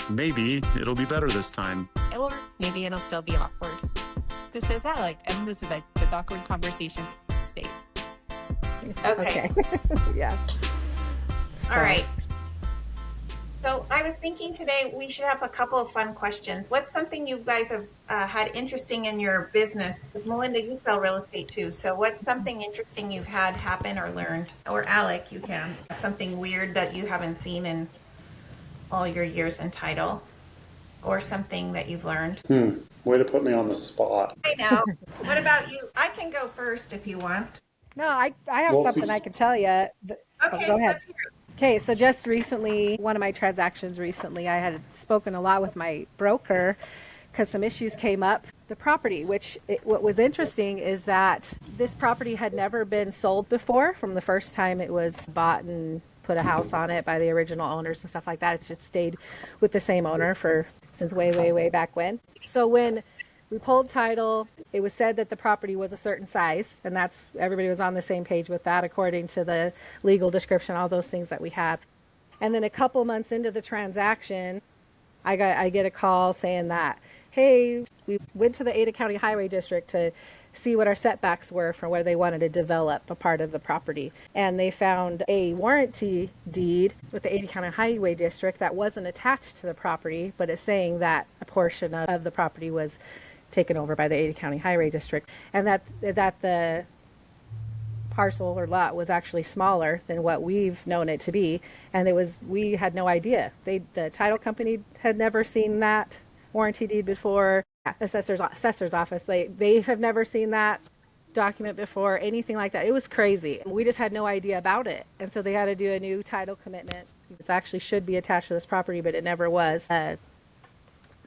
maybe it'll be better this time. Or maybe it'll still be awkward. This is Alec Elizabeth with Awkward Conversation State. Okay. Yeah. All right. So I was thinking today we should have a couple of fun questions. What's something you guys have had interesting in your business? 'Cause Melinda, you sell real estate too. So what's something interesting you've had happen or learned? Or Alec, you can. Something weird that you haven't seen in all your years in title, or something that you've learned. Way to put me on the spot. I know. What about you? I can go first if you want. No, I have something I can tell you. Okay, go ahead. let's hear it. Okay, so just recently, one of my transactions recently, I had spoken a lot with my broker because some issues came up. The property, what was interesting is that this property had never been sold before from the first time it was bought and put a house on it by the original owners and stuff like that. It's just stayed with the same owner since way back when. So when we pulled title, it was said that the property was a certain size, and everybody was on the same page with that according to the legal description, all those things that we had. And then a couple months into the transaction, I get a call saying that, hey, we went to the Ada County Highway District to see what our setbacks were for where they wanted to develop a part of the property. And they found a warranty deed with the Ada County Highway District that wasn't attached to the property, but it's saying that a portion of the property was taken over by the Ada County Highway District, and that the parcel or lot was actually smaller than what we've known it to be, and we had no idea. The title company had never seen that warranty deed before. Assessor's office, they have never seen that document before, anything like that. It was crazy. We just had no idea about it, and so they had to do a new title commitment. It actually should be attached to this property, but it never was.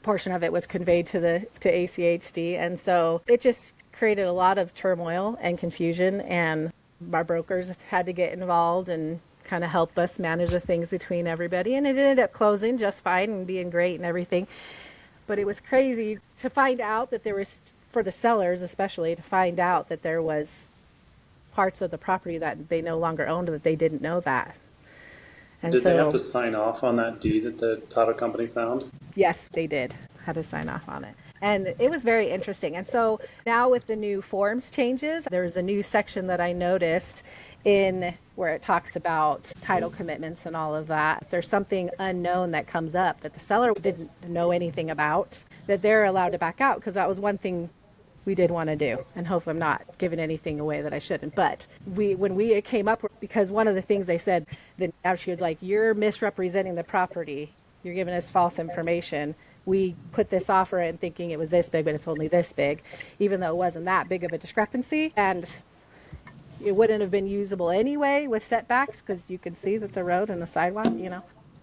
Portion of it was conveyed to ACHD, and so it just created a lot of turmoil and confusion, and our brokers had to get involved and kind of help us manage the things between everybody, and it ended up closing just fine and being great and everything. But it was crazy to find out that there was, for the sellers especially, to find out that there was parts of the property that they no longer owned, that they didn't know that. And Did they have to sign off on that deed that the title company found? Yes, they did. Had to sign off on it. And it was very interesting. And so now with the new forms changes, there's a new section that I noticed in where it talks about title commitments and all of that. If there's something unknown that comes up that the seller didn't know anything about, that they're allowed to back out, because that was one thing we did want to do. And hopefully I'm not giving anything away that I shouldn't. But when we came up, because one of the things they said, that she was like, you're misrepresenting the property. You're giving us false information. We put this offer in thinking it was this big, but it's only this big, even though it wasn't that big of a discrepancy. And it wouldn't have been usable anyway with setbacks, because you can see that the road and the sidewalk,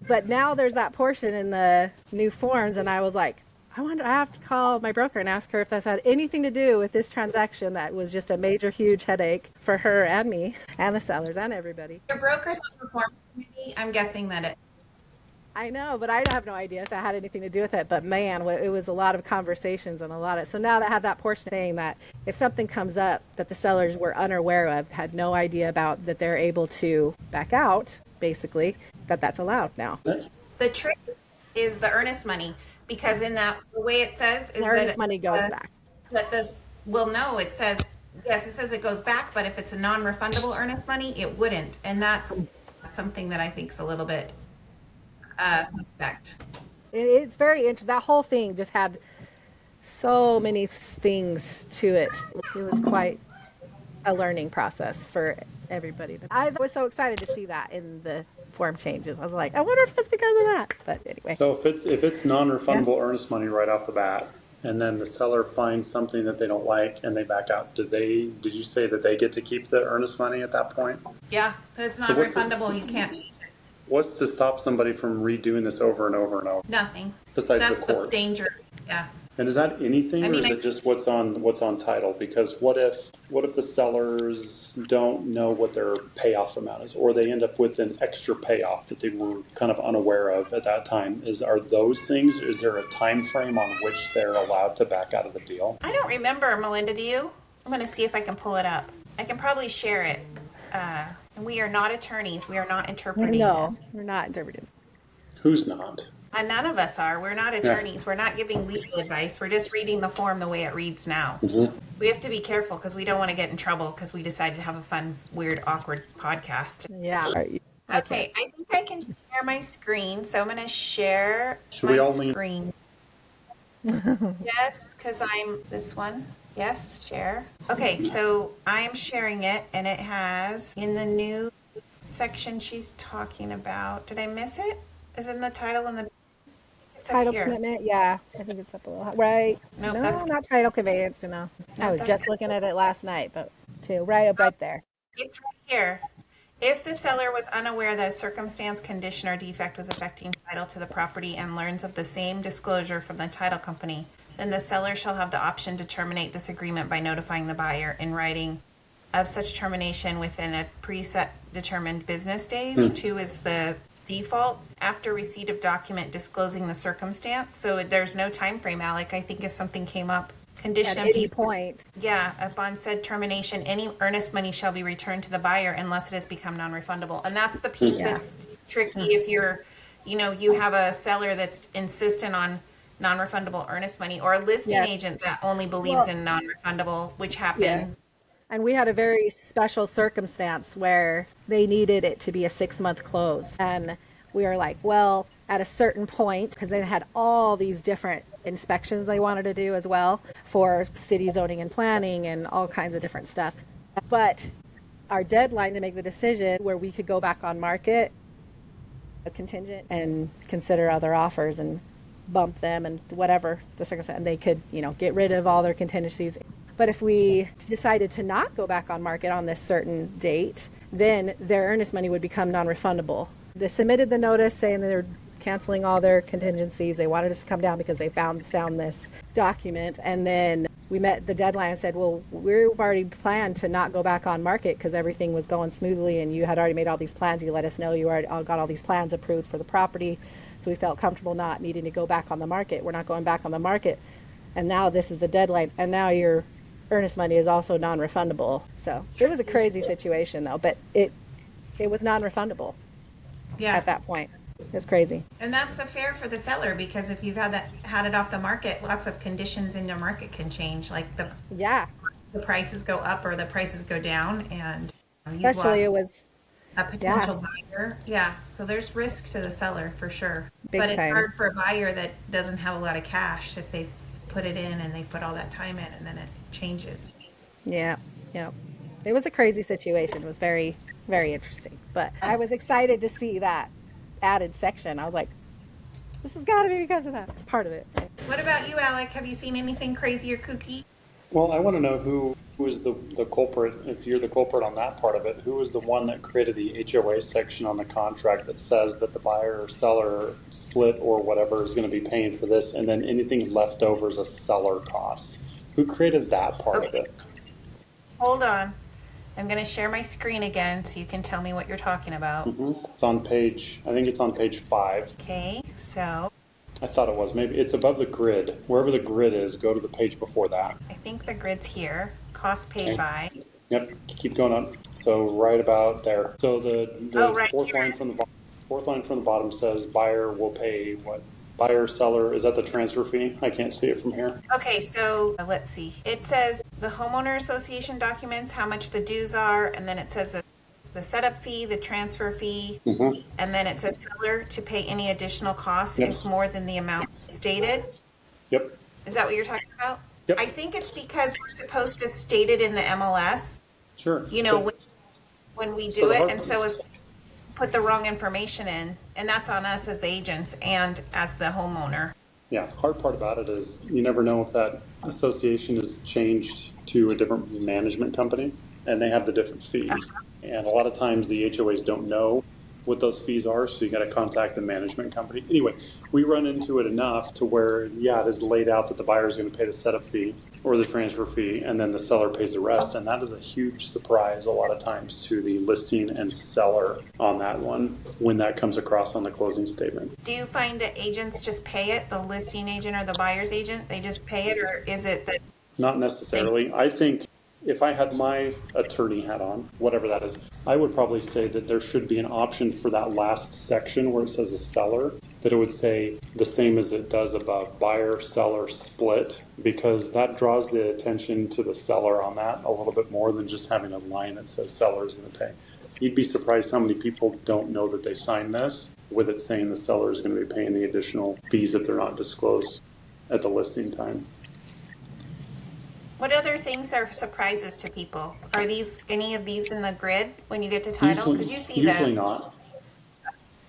But now there's that portion in the new forms, and I was like, I have to call my broker and ask her if that's had anything to do with this transaction that was just a major, huge headache for her and me and the sellers and everybody. Your broker's on the forms committee. I'm guessing that it. I know, but I have no idea if that had anything to do with it. But man, it was a lot of conversations and a lot of. So now that I have that portion saying that if something comes up that the sellers were unaware of, had no idea about, that they're able to back out, basically, that's allowed now. The trick is the earnest money, because in that, the way it says is the earnest money goes back. That this, well, no, it says, yes, it says it goes back, but if it's a non-refundable earnest money, it wouldn't. And that's something that I think is a little bit suspect. It's very interesting. That whole thing just had so many things to it. It was quite a learning process for everybody. But I was so excited to see that in the form changes. I was like, I wonder if it's because of that. But anyway. So if it's non-refundable earnest money right off the bat, and then the seller finds something that they don't like and they back out, did you say that they get to keep the earnest money at that point? Yeah, if it's non-refundable, you can't. What's to stop somebody from redoing this over and over and over? Nothing. Besides That's the court. the danger. Yeah. And is that anything, or is it just what's on title? Because what if the sellers don't know what their payoff amount is, or they end up with an extra payoff that they were kind of unaware of at that time? Are those things? Is there a time frame on which they're allowed to back out of the deal? I don't remember, Melinda. Do you? I'm going to see if I can pull it up. I can probably share it. And we are not attorneys. We are not interpreting No, this. we're not interpreting. Who's not? None of us are. We're not attorneys. We're not giving legal advice. We're just reading the form the way it reads now. We have to be careful because we don't want to get in trouble because we decided to have a fun, weird, awkward podcast. Yeah. Okay, I think I can share my screen. So I'm going to share Should we my all lean? screen. Yes, because I'm this one. Yes, share. Okay, so I'm sharing it, and it has in the new section she's talking about. Did I miss it? Is it in the title and the it's up Title here. commitment, yeah. I think it's up a little high. Right. Nope, No, that's- not title conveyance, No, I was that's just good. looking at it last night, but too. Right up right there. It's right here. If the seller was unaware that a circumstance, condition, or defect was affecting title to the property and learns of the same disclosure from the title company, then the seller shall have the option to terminate this agreement by notifying the buyer in writing of such termination within a preset determined business days. 2 is the default after receipt of document disclosing the circumstance. So there's no time frame, Alec. I think if something came up, condition At of any default. point. Yeah, upon said termination, any earnest money shall be returned to the buyer unless it has become non-refundable. And that's the piece Yeah. that's tricky if you're, you have a seller that's insistent on non-refundable earnest money or a listing Yeah. agent that only believes Well- in non-refundable, which happens. And we had a very special circumstance where they needed it to be a 6-month close. And we were like, well, at a certain point, because they had all these different inspections they wanted to do as well for city zoning and planning and all kinds of different stuff. But our deadline to make the decision where we could go back on market, a contingent, and consider other offers and bump them and whatever the circumstance, and they could, get rid of all their contingencies. But if we decided to not go back on market on this certain date, then their earnest money would become non-refundable. They submitted the notice saying that they're canceling all their contingencies. They wanted us to come down because they found this document. And then we met the deadline and said, well, we've already planned to not go back on market because everything was going smoothly and you had already made all these plans. You let us know you already got all these plans approved for the property. So we felt comfortable not needing to go back on the market. We're not going back on the market. And now this is the deadline. And now your earnest money is also non-refundable. So it was a crazy situation though, but it was non-refundable Yeah. at that point. It was crazy. And that's fair for the seller because if you've had it off the market, lots of conditions in your market can change. Like the Yeah. prices go up or the prices go down and you've Especially lost it was a potential buyer. Yeah. So there's risk to the seller for sure. Big but it's time. hard for a buyer that doesn't have a lot of cash if they've put it in and they put all that time in and then it changes. Yeah. It was a crazy situation. It was very, very interesting. But I was excited to see that added section. I was like, this has got to be because of that part of it. What about you, Alec? Have you seen anything crazy or kooky? Well, I want to know who is the culprit. If you're the culprit on that part of it, who is the one that created the HOA section on the contract that says that the buyer or seller split or whatever is going to be paying for this, and then anything left over is a seller cost? Who created that part of it? Hold on. I'm going to share my screen again so you can tell me what you're talking about. It's on page, I think it's on page 5. Okay, so I thought it was. Maybe it's above the grid. Wherever the grid is, go to the page before that. I think the grid's here. Cost paid Okay. by. Yep, keep going up. So right about there. So the Right fourth here. line from the bottom says buyer will pay what? Buyer, seller, is that the transfer fee? I can't see it from here. Okay, so let's see. It says the homeowner association documents how much the dues are, and then it says the setup fee, the transfer fee, and then it says seller to pay any additional costs Yep. if more than the amounts stated. Yep. Is that what you're talking about? Yep. I think it's because we're supposed to state it in the MLS, Sure. when we So do the it, hard and part- so if put the wrong information in, and that's on us as the agents and as the homeowner. Yeah, hard part about it is you never know if that association is changed to a different management company and they have the different fees. And a lot of times the HOAs don't know what those fees are, so you got to contact the management company. Anyway, we run into it enough to where, yeah, it is laid out that the buyer is going to pay the setup fee or the transfer fee, and then the seller pays the rest. And that is a huge surprise a lot of times to the listing and seller on that one when that comes across on the closing statement. Do you find that agents just pay it, the listing agent or the buyer's agent, they just pay it, or is it that? Not necessarily. I think if I had my attorney hat on, whatever that is, I would probably say that there should be an option for that last section where it says a seller that it would say the same as it does above, buyer, seller, split, because that draws the attention to the seller on that a little bit more than just having a line that says seller is going to pay. You'd be surprised how many people don't know that they signed this with it saying the seller is going to be paying the additional fees if they're not disclosed at the listing time. What other things are surprises to people? Are any of these in the grid when you get to title? Because you see usually not.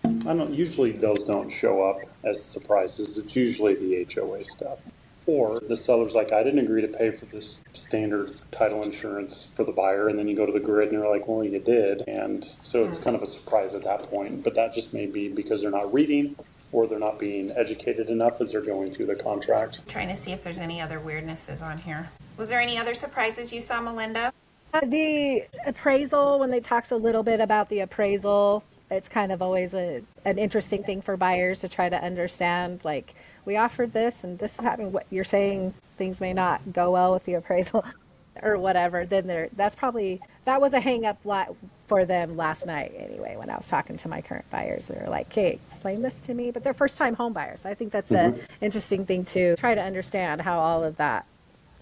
Usually those don't show up as surprises. It's usually the HOA stuff. Or the seller's like, I didn't agree to pay for this standard title insurance for the buyer. And then you go to the grid and you're like, well, you did. And so it's kind of a surprise at that point. But that just may be because they're not reading or they're not being educated enough as they're going through the contract. I'm trying to see if there's any other weirdnesses on here. Was there any other surprises you saw, Melinda? The appraisal, when they talks a little bit about the appraisal, it's kind of always an interesting thing for buyers to try to understand, like, we offered this and this is happening. What you're saying, things may not go well with the appraisal or whatever. Then that was a hang up for them last night anyway, when I was talking to my current buyers. They were like, okay, explain this to me. But they're first time home buyers. So I think that's an interesting thing to try to understand how all of that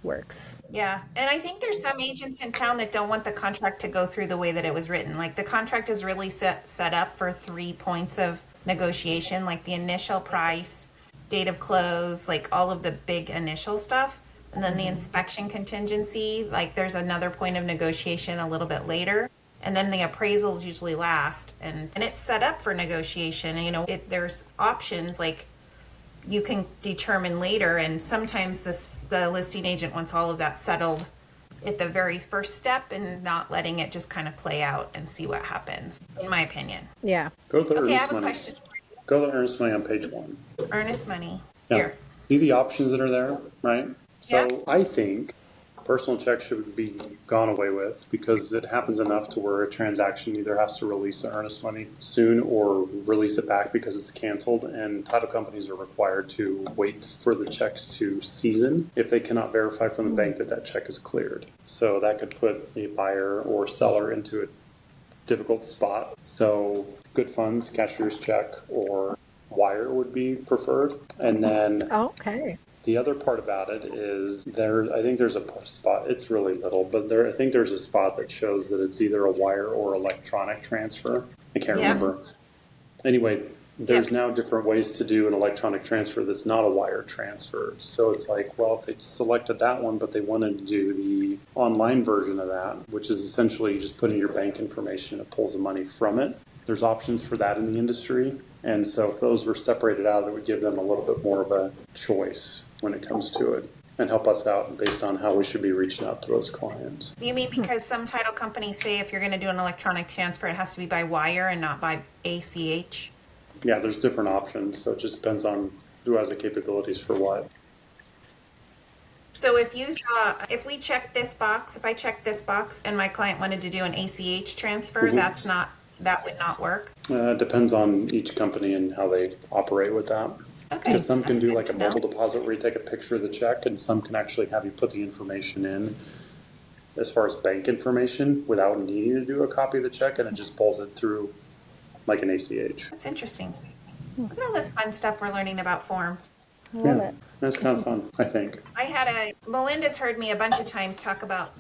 works. Yeah. And I think there's some agents in town that don't want the contract to go through the way that it was written. Like the contract is really set up for 3 points of negotiation, like the initial price, date of close, like all of the big initial stuff. And then the inspection contingency, like there's another point of negotiation a little bit later. And then the appraisals usually last. And it's set up for negotiation. And, there's options like you can determine later. And sometimes the listing agent wants all of that settled at the very first step and not letting it just kind of play out and see what happens, in my opinion. Yeah. Go to the Okay, I earnest have a money. question. Go to earnest money on page 1. Earnest money. Now, Here. see the options that are there, right? So Yeah. I think personal checks should be gone away with because it happens enough to where a transaction either has to release the earnest money soon or release it back because it's canceled, and title companies are required to wait for the checks to season if they cannot verify from the bank that that check is cleared. So that could put a buyer or seller into a difficult spot. So good funds, cashier's check, or wire would be preferred. And then Okay. the other part about it is I think there's a spot, it's really little, but I think there's a spot that shows that it's either a wire or electronic transfer. I can't remember. Anyway, there's now different ways to do an electronic transfer that's not a wire transfer. So it's like, well, if they selected that one, but they wanted to do the online version of that, which is essentially just putting your bank information, it pulls the money from it. There's options for that in the industry. And so if those were separated out, it would give them a little bit more of a choice when it comes to it and help us out based on how we should be reaching out to those clients. You mean because some title companies say if you're going to do an electronic transfer, it has to be by wire and not by ACH? Yeah, there's different options. So it just depends on who has the capabilities for what. So if we check this box, if I check this box and my client wanted to do an ACH transfer, that would not work? It depends on each company and how they operate with that. Okay. Because some can that's do good like a to know. mobile deposit where you take a picture of the check, and some can actually have you put the information in as far as bank information without needing to do a copy of the check, and it just pulls it through like an ACH. That's interesting. Look at all this fun stuff we're learning about forms. I love it. That's kind of fun, I think. Melinda's heard me a bunch of times talk about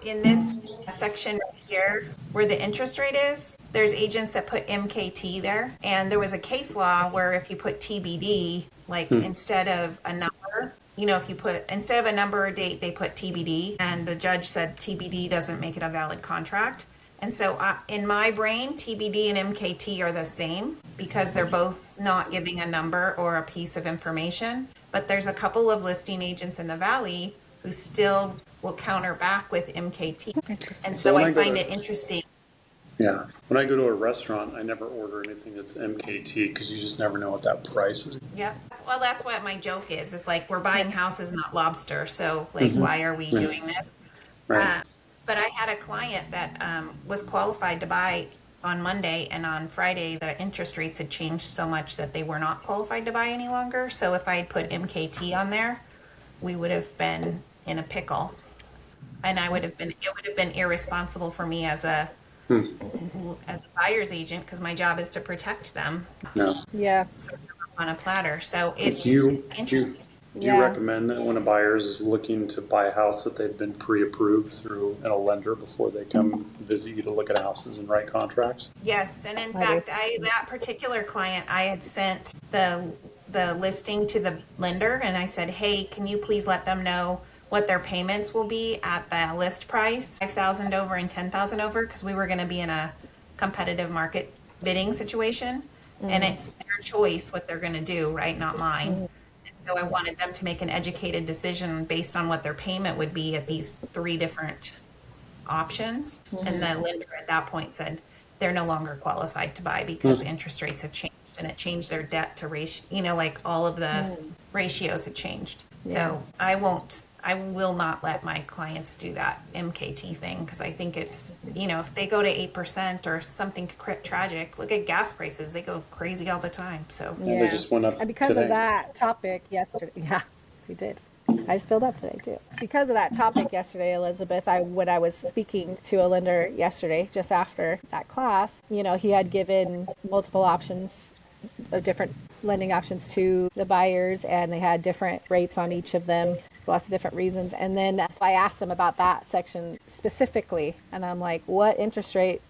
in this section right here where the interest rate is, there's agents that put MKT there. And there was a case law where if you put TBD, like instead of a number, instead of a number or date, they put TBD. And the judge said TBD doesn't make it a valid contract. And so in my brain, TBD and MKT are the same because they're both not giving a number or a piece of information. But there's a couple of listing agents in the Valley who still will counter back with MKT. And so I find it interesting. Yeah. When I go to a restaurant, I never order anything that's MKT because you just never know what that price is. Yeah. Well, that's what my joke is. It's like we're buying houses, not lobster. So why are we doing this? Right. But I had a client that was qualified to buy on Monday, and on Friday the interest rates had changed so much that they were not qualified to buy any longer. So if I had put MKT on there, we would have been in a pickle, and it would have been irresponsible for me as a buyer's agent because my job is to protect them. No. Yeah. So on a platter. So it's Do you interesting. do you recommend that when a buyer is looking to buy a house that they've been pre-approved through a lender before they come visit you to look at houses and write contracts? Yes, and in fact, that particular client, I had sent the listing to the lender, and I said, "Hey, can you please let them know what their payments will be at the list price, 5,000 over and 10,000 over, because we were going to be in a competitive market bidding situation, and it's their choice what they're going to do, right? Not mine." And so I wanted them to make an educated decision based on what their payment would be at these 3 different options. And the lender at that point said they're no longer qualified to buy because the interest rates have changed, and it changed their debt to ratio, like all of the ratios had changed. So I will not let my clients do that MKT thing, because I think it's, if they go to 8% or something tragic, look at gas prices, they go crazy all the time. So And they just went up And because today. of that topic yesterday, we did. I just filled up today too. Because of that topic yesterday, Elizabeth, when I was speaking to a lender yesterday, just after that class, he had given multiple options of different lending options to the buyers, and they had different rates on each of them, lots of different reasons. And then I asked them about that section specifically, and I'm like, what interest rate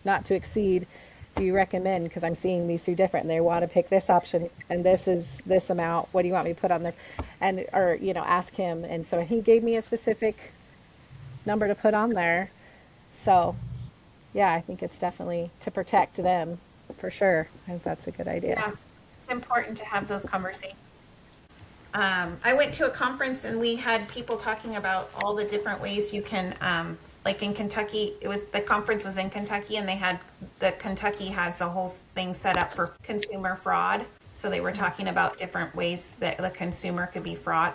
not to exceed do you recommend? Because I'm seeing these 2 different, and they want to pick this option, and this is this amount. What do you want me to put on this? And, or, ask him. And so he gave me a specific number to put on there. So, yeah, I think it's definitely to protect them for sure. I think that's a good idea. yeah, it's important to have those conversations. I went to a conference, and we had people talking about all the different ways you can, like in Kentucky, the conference was in Kentucky, and Kentucky has the whole thing set up for consumer fraud. So they were talking about different ways that the consumer could be fraud.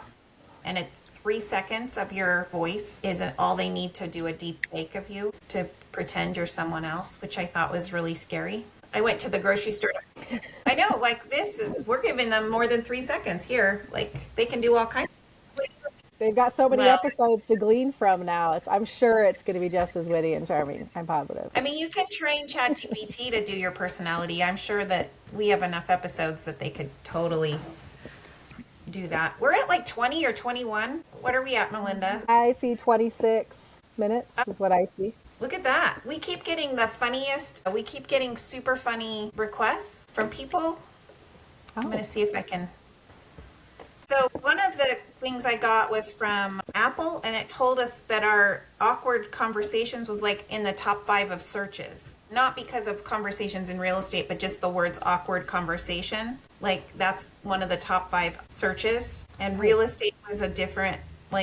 And 3 seconds of your voice isn't all they need to do a deep fake of you to pretend you're someone else, which I thought was really scary. I went to the grocery store. I know, we're giving them more than 3 seconds here. Like, they can do all kinds of. They've got so many episodes to glean from now. I'm sure it's going to be just as witty and charming. I'm positive. I mean, you can train ChatGPT to do your personality. I'm sure that we have enough episodes that they could totally do that. We're at like 20 or 21. What are we at, Melinda? I see 26 minutes is what I see. Look at that. We keep getting we keep getting super funny requests from people. I'm going to see if I can. So one of the things I got was from Apple, and it told us that our awkward conversations was like in the top 5 of searches. Not because of conversations in real estate, but just the words awkward conversation. Like, that's one of the top 5 searches. And real estate was a different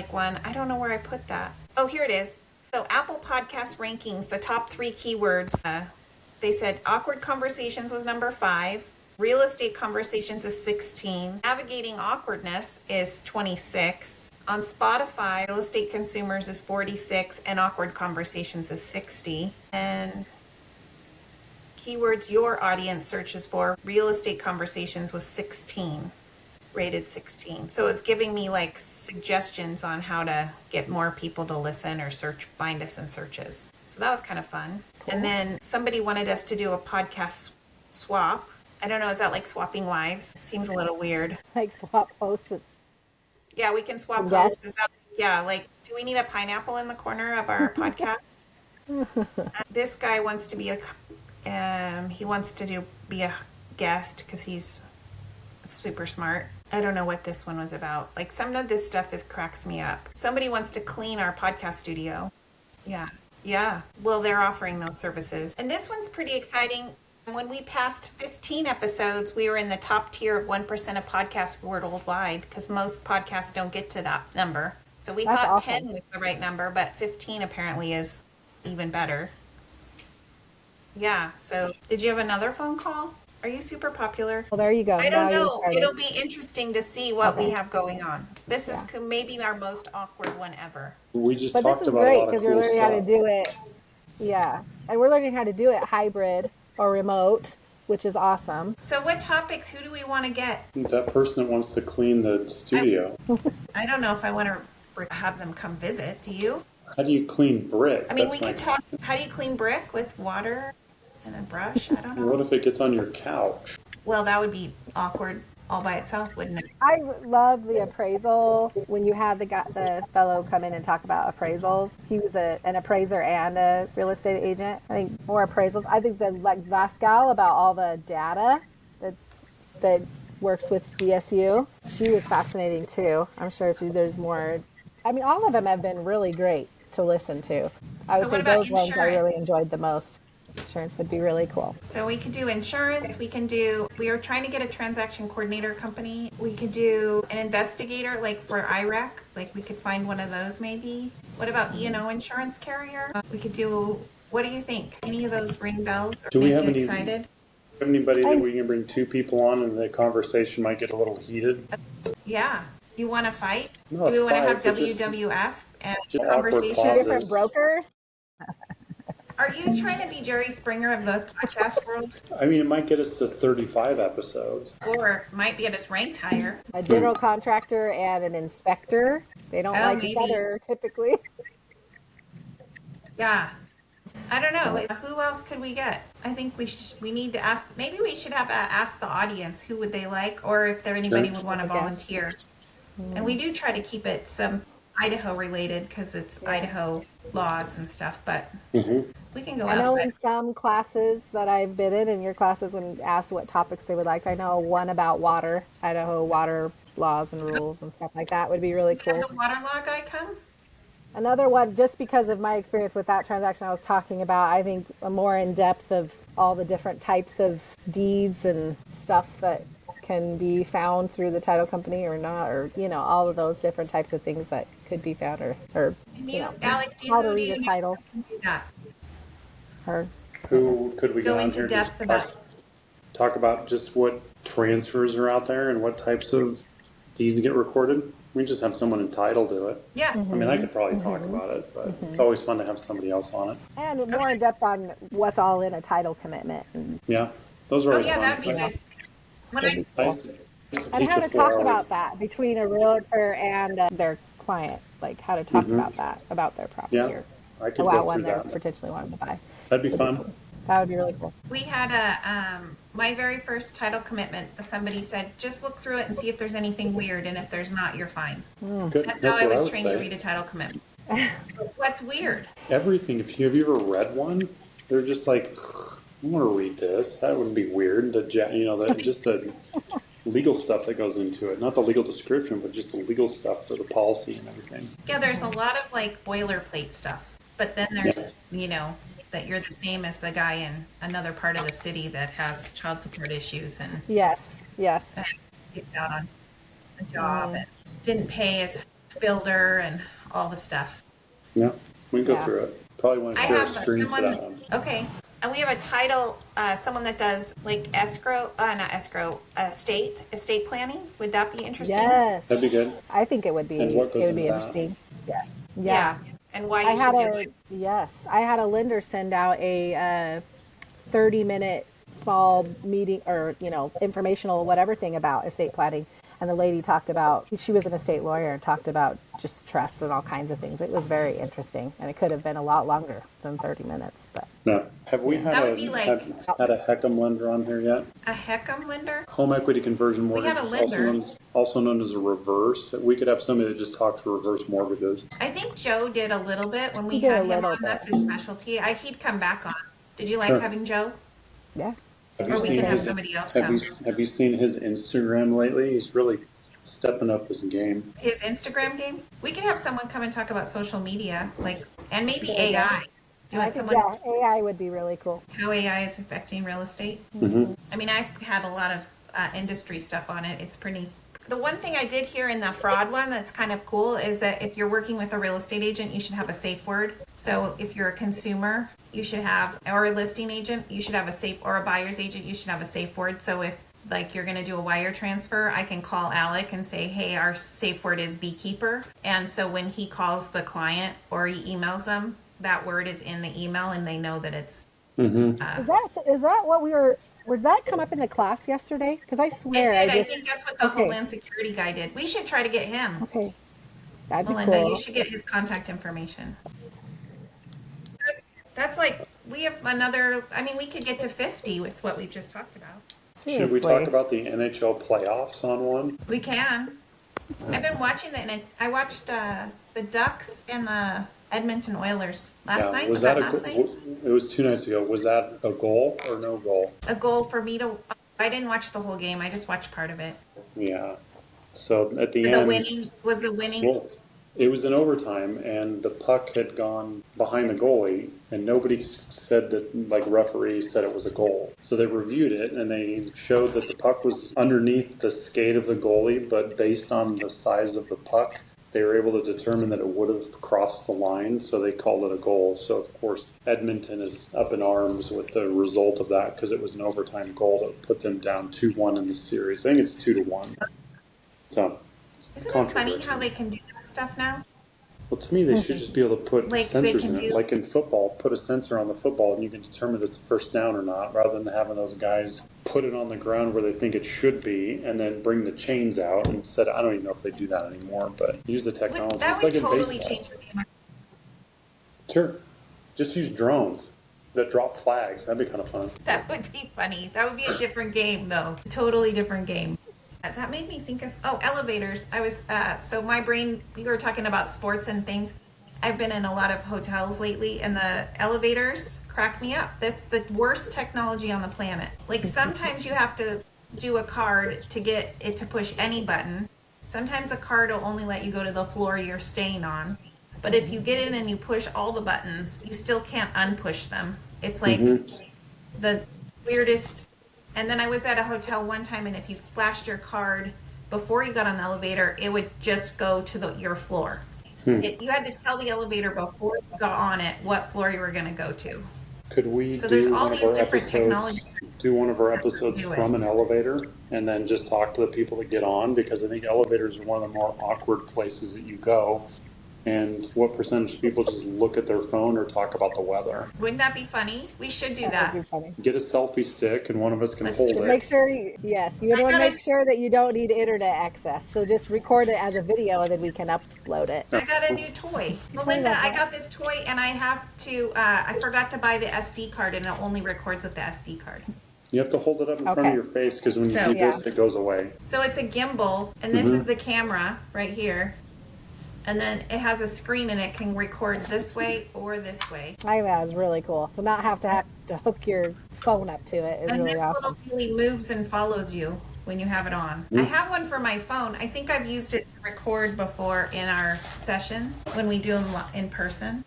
one. I don't know where I put that. Oh, here it is. So Apple Podcast rankings, the top 3 keywords, they said awkward conversations was number 5. Real estate conversations is 16. Navigating awkwardness is 26. On Spotify, real estate consumers is 46, and awkward conversations is 60. And keywords your audience searches for, real estate conversations was 16, rated 16. So it's giving me suggestions on how to get more people to listen or find us in searches. So that was kind of fun. Cool. And then somebody wanted us to do a podcast swap. I don't know, is that like swapping wives? Seems a little weird. Like swap hosts. Yeah, we can swap hosts. Is that, do we need a pineapple in the corner of our podcast? This guy wants to be be a guest because he's super smart. I don't know what this one was about. Some of this stuff cracks me up. Somebody wants to clean our podcast studio. Yeah. Well, they're offering those services. And this one's pretty exciting. When we passed 15 episodes, we were in the top tier of 1% of podcasts worldwide, because most podcasts don't get to that number. So we thought awesome. 10 was the right number, but 15 apparently is even better. Yeah, so did you have another phone call? Are you super popular? Well, there you go. I don't know. It'll be interesting to see what we have going on. This is maybe our most awkward one ever. We just talked about a lot of cool stuff. But this is great because you're learning how to do it. Yeah, and we're learning how to do it hybrid or remote, which is awesome. So what topics, who do we want to get? That person that wants to clean the studio. I don't know if I want to have them come visit. Do you? How do you clean brick? I mean, we could talk, how do you clean brick with water and a brush? I don't know. What if it gets on your couch? Well, that would be awkward all by itself, wouldn't it? I love the appraisal when you have the fellow come in and talk about appraisals. He was an appraiser and a real estate agent. I think more appraisals. I think the like Vascal about all the data that works with DSU. She was fascinating too. I'm sure there's more. I mean, all of them have been really great to listen to. I would So say what about those ones I really insurance? enjoyed the most. Insurance would be really cool. So we could do insurance. We are trying to get a transaction coordinator company. We could do an investigator, like for IREC. Like we could find one of those maybe. What about E&O insurance carrier? We could do, what do you think? Any of those ring bells or Do we make have you any? excited? Anybody that we can bring two people on and the conversation might get a little heated? Yeah. You want to fight? No, Do we want to have fight, but just- WWF and just awkward conversations? pauses. Different brokers. Are you trying to be Jerry Springer of the podcast world? I mean, it might get us to 35 episodes. Or might be at his ranked higher? A general contractor and an inspector. They don't like each maybe. other typically. Yeah. I don't know. Who else could we get? I think we need to ask. Maybe we should have ask the audience who would they like, or if there anybody would want to volunteer. And we do try to keep it some Idaho related because it's Idaho laws and stuff. But we can go I know in outside. some classes that I've been in your classes, when asked what topics they would like, I know one about water, Idaho water laws and rules and stuff like that would be really cool. Have the water law guy come? Another one, just because of my experience with that transaction I was talking about, I think a more in depth of all the different types of deeds and stuff that can be found through the title company or not, or, you know, all of those different types of things that could be found or you know, Alec, how to read a title. do that? Or Who could we Go get on into here depth to about. talk about just what transfers are out there and what types of deeds get recorded? We just have someone in title do it. Yeah. I mean, I could probably talk about it, but it's always fun to have somebody else on it. and more in depth on what's all in a title commitment and Yeah, those are Oh always yeah, fun. that'd be good. When I, Nice. Just and teach how a to talk 4-hour about that between a realtor and their client, like how to talk about that, about their property Yeah, or I could about go one through they're that. potentially wanting to buy. That'd be fun. That would be really cool. we had a my very first title commitment. Somebody said, just look through it and see if there's anything weird, and if there's not, you're fine. Good. That's how I what was would trained to say. read a title commitment. What's weird? Everything. Have you ever read one? They're just like, I want to read this. That would be weird. Just the legal stuff that goes into it. Not the legal description, but just the legal stuff for the policy and everything. Yeah, there's a lot of like boilerplate stuff, but then there's that you're the same as the guy in another part of the city that has child support issues and Yes. skipped out on a job and didn't pay his builder and all the stuff. Yeah, we can go Yeah. through it. Probably want to I share a have screen for that someone. one. Okay, and we have a title. Someone that does like not escrow, estate planning. Would that be interesting? Yes. That'd be good. I think it would be. And what It goes would be into that? interesting. Yes. Yeah. And why I you had should do a it. yes. I had a lender send out a 30-minute small meeting or informational whatever thing about estate planning, and the lady talked about, she was an estate lawyer and talked about just trusts and all kinds of things. It was very interesting, and it could have been a lot longer than 30 minutes. But No. Have we That had would be like- had a HECM lender on here yet? A Heckham lender? Home equity conversion mortgage, had a lender. also known as a reverse. We could have somebody that just talks reverse mortgages. I think Joe did a little bit when we He did a had him little on. bit. That's his specialty. He'd come back on. Did you like Sure. having Joe? yeah, Have Or we seen can have his- somebody else have come. have you seen his Instagram lately? He's really stepping up his game. His Instagram game? We could have someone come and talk about social media, and maybe There you go. AI. Do you I want think someone AI would be really cool. how AI is affecting real estate? Mm-hmm. I mean, I've had a lot of industry stuff on it. It's pretty. The one thing I did hear in the fraud one that's kind of cool is that if you're working with a real estate agent, you should have a safe word. So if you're a consumer, you should have, or a listing agent, you should have a safe, or a buyer's agent, you should have a safe word. So if you're going to do a wire transfer, I can call Alec and say, hey, our safe word is beekeeper. And so when he calls the client or he emails them, that word is in the email and they know that it's. Is that what we were? Was that come up in the class yesterday? Because I It swear did. I just think that's what the Okay. Homeland Security guy did. We should try to get him. okay. That'd be Melinda, cool. you should get his contact information. That's like, we have another, I mean, we could get to 50 with what we've just talked about. Should we talk about the NHL playoffs on one? We can. I've been watching that, and I watched the Ducks and the Edmonton Oilers last night. Was that last night? It was 2 nights ago. Was that a goal or no goal? A goal for me to. I didn't watch the whole game. I just watched part of it. Yeah. So at the end, was the winning. Well, it was in overtime, and the puck had gone behind the goalie, and nobody said that, like, referee said it was a goal. So they reviewed it, and they showed that the puck was underneath the skate of the goalie, but based on the size of the puck, they were able to determine that it would have crossed the line, so they called it a goal. So, of course, Edmonton is up in arms with the result of that because it was an overtime goal that put them down 2-1 in the series. I think it's 2-1. So, isn't it funny how they can do that stuff now? Well, to me, they should just be able to put sensors in it. Like in football, put a sensor on the football and you can determine if it's first down or not, rather than having those guys put it on the ground where they think it should be and then bring the chains out instead. I don't even know if they do that anymore, but use the technology. That would totally change the game. Sure. Just use drones that drop flags. That'd be kind of fun. That would be funny. That would be a different game, though. A totally different game. That made me think of, elevators. I was, so my brain, we were talking about sports and things. I've been in a lot of hotels lately, and the elevators crack me up. That's the worst technology on the planet. Like, sometimes you have to do a card to get it to push any button. Sometimes the card will only let you go to the floor you're staying on. But if you get in and you push all the buttons, you still can't unpush them. It's like the weirdest. And then I was at a hotel one time, and if you flashed your card before you got on the elevator, it would just go to your floor. You had to tell the elevator before you got on it what floor you were going to go to. Could we there's all these different technologies. Do one of our episodes from an elevator and then just talk to the people that get on? Because I think elevators are one of the more awkward places that you go. And what percentage of people just look at their phone or talk about the weather? Wouldn't that be funny? We should do that. Would be funny. Get a selfie stick and one of us can hold it. Make sure, you want to make sure that you don't need internet access. So just record it as a video and then we can upload it. I got a new toy. Melinda, I got this toy and I have to, I forgot to buy the SD card and it only records with the SD card. You have to hold it up in front of your face because when you do this, it goes away. So it's a gimbal and this is the camera right here. And then it has a screen and it can record this way or this way. I think that was really cool. To not have to hook your phone up to it is really awesome. And this little moves and follows you when you have it on. I have one for my phone. I think I've used it to record before in our sessions when we do them in person.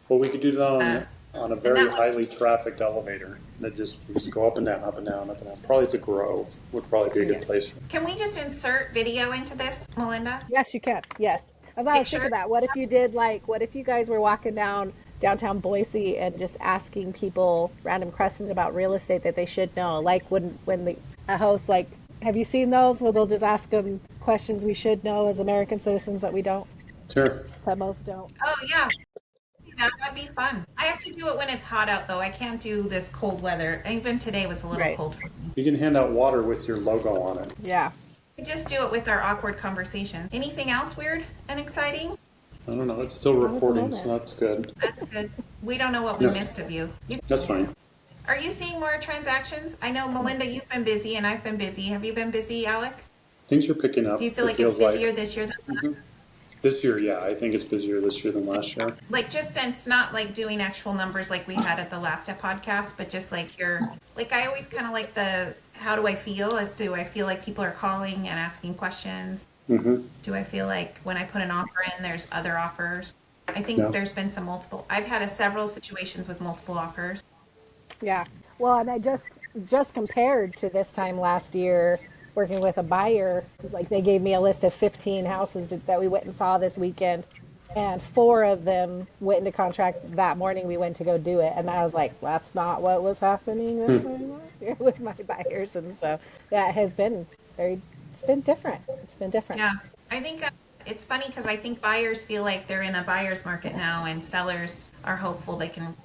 Well, we could do that on a very highly trafficked elevator that just go up and down, up and down, up and down. Probably the Grove would probably be a good place. Can we just insert video into this, Melinda? Yes, you can. Yes. As I was thinking that, what if you did what if you guys were walking down downtown Boise and just asking people random questions about real estate that they should know? Like when a host, have you seen those where they'll just ask them questions we should know as American citizens that we don't? Sure. That most don't. Oh, yeah. That'd be fun. I have to do it when it's hot out, though. I can't do this cold weather. Even today was a little cold for me. You can hand out water with your logo on it. Yeah. We just do it with our awkward conversation. Anything else weird and exciting? I don't know. It's still recording, so that's good. That's good. We don't know what we missed of you. That's fine. Are you seeing more transactions? I know, Melinda, you've been busy and I've been busy. Have you been busy, Alec? Things are picking up. Do you feel like it's busier this year than last? This year, yeah. I think it's busier this year than last year. Like, just since not doing actual numbers like we had at the last podcast, but just I always kind of like how do I feel? Do I feel like people are calling and asking questions? Do I feel like when I put an offer in, there's other offers? I think there's been I've had several situations with multiple offers. Yeah. Well, and I just compared to this time last year, working with a buyer, they gave me a list of 15 houses that we went and saw this weekend, and 4 of them went into contract that morning. We went to go do it, and I was like, that's not what was happening this time with my buyers, and so that has been it's been different. It's been different. Yeah, I think it's funny because I think buyers feel like they're in a buyer's market now, and sellers are hopeful they can.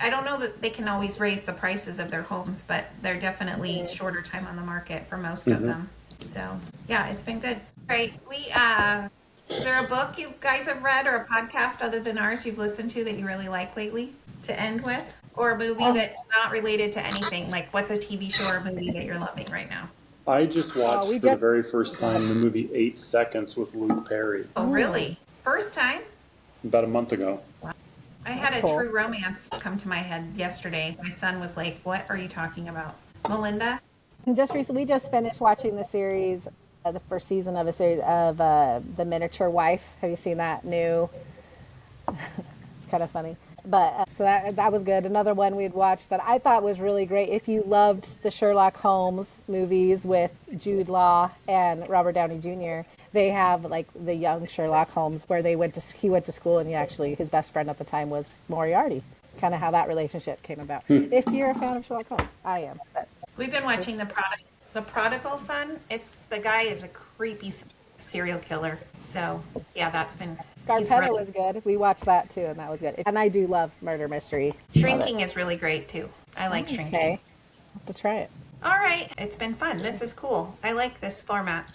I don't know that they can always raise the prices of their homes, but they're definitely shorter time on the market for most of them. So yeah, it's been good. Right. Is there a book you guys have read or a podcast other than ours you've listened to that you really like lately to end with? Or a movie that's not related to anything? Like, what's a TV show or movie that you're loving right now? I just watched we for the just- very first time the movie 8 Seconds with Luke Perry Oh, really? First time? about a month ago. I had a cool. true romance come to my head yesterday. My son was like, "What are you talking about?" Melinda? Just recently, we just finished watching the series, the first season of a series of The Miniature Wife. Have you seen that new? It's kind of funny. But so that was good. Another one we'd watched that I thought was really great. If you loved the Sherlock Holmes movies with Jude Law and Robert Downey Jr., they have like the young Sherlock Holmes where he went to school and his best friend at the time was Moriarty. Kind of how that relationship came about. If you're a fan of Sherlock Holmes, I am. But We've been watching the Prodigal Son. The guy is a creepy serial killer. So yeah, that's been. Scarpetta was good. We watched that too, and that was good. And I do love murder mystery. Shrinking is really great too. I like Shrinking. Okay, I'll have to try it. All right, it's been fun. This is cool. I like this format.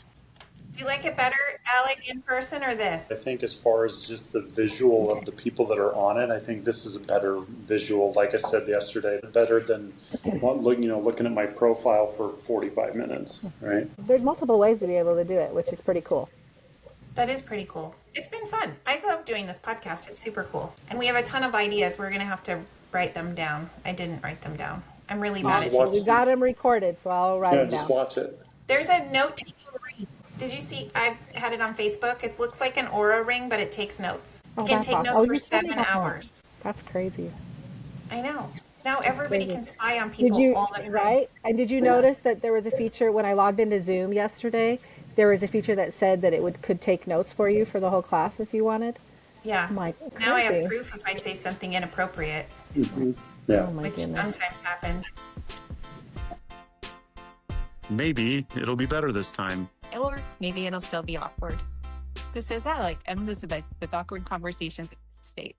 Do you like it better, Alec, in person or this? I think as far as just the visual of the people that are on it, I think this is a better visual. Like I said yesterday, better than looking at my profile for 45 minutes, right? There's multiple ways to be able to do it, which is pretty cool. That is pretty cool. It's been fun. I love doing this podcast. It's super cool. And we have a ton of ideas. We're going to have to write them down. I didn't write them down. I'm really bad at We got them recorded, so I'll write them down. Just watch it. There's a note-taking ring. Did you see? I've had it on Facebook. It looks like an Aura ring, but it takes notes. You can that's take awesome. notes for You told me 7 about that. hours. That's crazy. I know. Now everybody crazy. can spy on Did people you all the time. right? And did you notice that there was a feature when I logged into Zoom yesterday? There was a feature that said that it could take notes for you for the whole class if you wanted. Yeah. I'm like, Now I have crazy. proof if I say something inappropriate, Yeah. Oh my which goodness. sometimes happens. Maybe it'll be better this time. Or maybe it'll still be awkward. This is Alec Elizabeth with Awkward Conversations State.